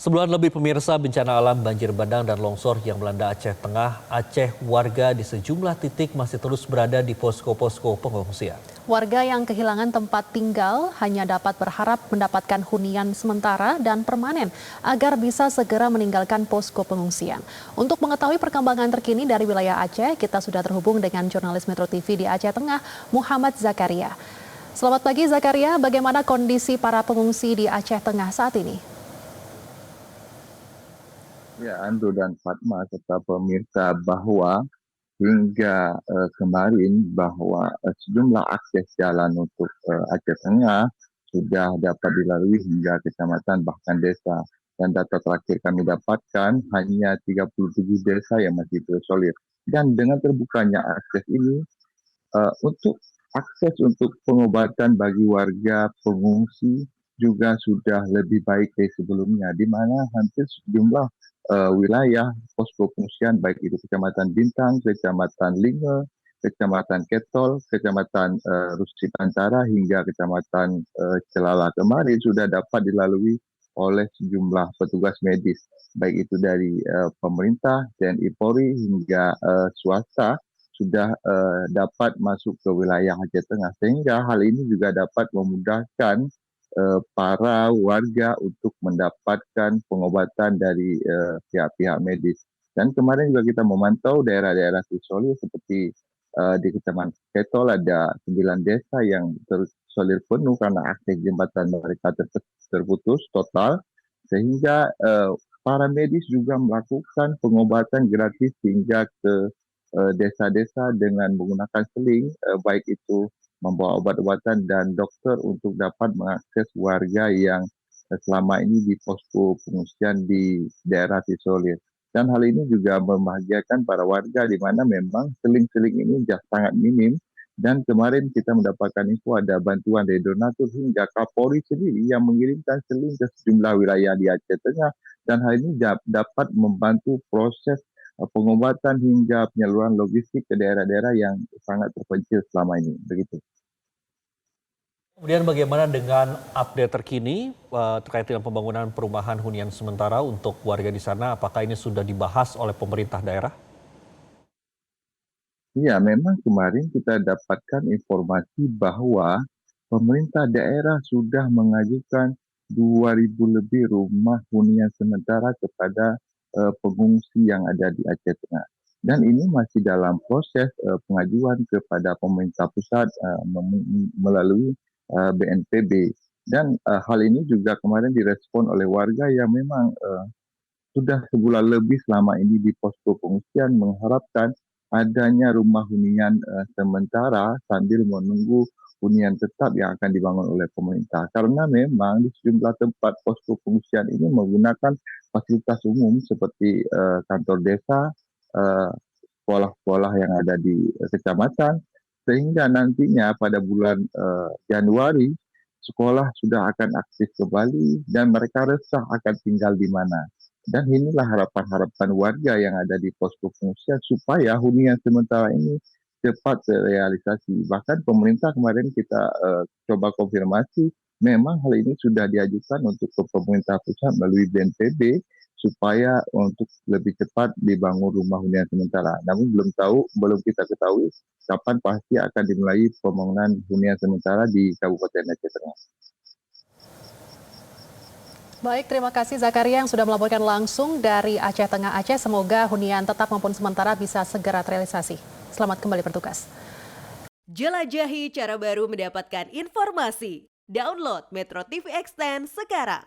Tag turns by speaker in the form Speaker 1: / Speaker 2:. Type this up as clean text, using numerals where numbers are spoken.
Speaker 1: Sebulan lebih pemirsa bencana alam banjir bandang dan longsor yang melanda Aceh Tengah, Aceh warga di sejumlah titik masih terus berada di posko-posko pengungsian.
Speaker 2: Warga yang kehilangan tempat tinggal hanya dapat berharap mendapatkan hunian sementara dan permanen agar bisa segera meninggalkan posko pengungsian. Untuk mengetahui perkembangan terkini dari wilayah Aceh, kita sudah terhubung dengan jurnalis Metro TV di Aceh Tengah, Muhammad Zakaria. Selamat pagi Zakaria, bagaimana kondisi para pengungsi di Aceh Tengah saat ini?
Speaker 3: Ya, Ando dan Fatma serta pemirsa bahwa hingga kemarin bahwa sejumlah akses jalan untuk Aceh Tengah sudah dapat dilalui hingga kecamatan bahkan desa. Dan data terakhir kami dapatkan hanya 37 desa yang masih terisolir. Dan dengan terbukanya akses ini untuk akses untuk pengobatan bagi warga pengungsi juga sudah lebih baik dari sebelumnya, di mana hampir sejumlah wilayah posko pengungsian baik itu Kecamatan Bintang, Kecamatan Linge, Kecamatan Ketol, Kecamatan Rusit Antara hingga Kecamatan Celala kemarin sudah dapat dilalui oleh sejumlah petugas medis, baik itu dari pemerintah, TNI Polri hingga swasta sudah dapat masuk ke wilayah Aceh Tengah, sehingga hal ini juga dapat memudahkan para warga untuk mendapatkan pengobatan dari pihak-pihak medis. Dan kemarin juga kita memantau daerah-daerah terisolir seperti di Kecamatan Ketol ada 9 desa yang terisolir penuh karena akses jembatan mereka terputus total, sehingga para medis juga melakukan pengobatan gratis hingga ke desa-desa dengan menggunakan seling, baik itu membawa obat-obatan dan dokter untuk dapat mengakses warga yang selama ini di posko pengungsian di daerah terisolir. Dan hal ini juga membahagiakan para warga di mana memang seling-seling ini sangat minim. Dan kemarin kita mendapatkan info ada bantuan dari donatur hingga Kapolri sendiri yang mengirimkan seling ke sejumlah wilayah di Aceh Tengah. Dan hal ini dapat membantu proses pengobatan hingga penyaluran logistik ke daerah-daerah yang sangat terpencil selama ini. Begitu.
Speaker 1: Kemudian bagaimana dengan update terkini terkait dengan pembangunan perumahan hunian sementara untuk warga di sana? Apakah ini sudah dibahas oleh pemerintah daerah?
Speaker 3: Iya, memang kemarin kita dapatkan informasi bahwa pemerintah daerah sudah mengajukan 2.000 lebih rumah hunian sementara kepada pengungsi yang ada di Aceh Tengah. Dan ini masih dalam proses pengajuan kepada pemerintah pusat melalui BNPB. Dan hal ini juga kemarin direspon oleh warga yang memang sudah sebulan lebih selama ini di posko pengungsian mengharapkan adanya rumah hunian sementara sambil menunggu hunian tetap yang akan dibangun oleh pemerintah. Karena memang di sejumlah tempat posko pengungsian ini menggunakan fasilitas umum seperti kantor desa, sekolah-sekolah yang ada di kecamatan, sehingga nantinya pada bulan Januari sekolah sudah akan aktif kembali dan mereka resah akan tinggal di mana. Dan inilah harapan-harapan warga yang ada di posko pengungsian supaya hunian sementara ini cepat terrealisasi. Bahkan pemerintah kemarin kita coba konfirmasi, memang hal ini sudah diajukan untuk ke pemerintah pusat melalui BNPB supaya untuk lebih cepat dibangun rumah hunian sementara. Namun belum kita ketahui kapan pasti akan dimulai pembangunan hunian sementara di Kabupaten Aceh Tengah.
Speaker 2: Baik, terima kasih Zakaria yang sudah melaporkan langsung dari Aceh Tengah Aceh. Semoga hunian tetap maupun sementara bisa segera terrealisasi. Selamat kembali bertugas.
Speaker 4: Jelajahi cara baru mendapatkan informasi. Download Metro TV Extend sekarang.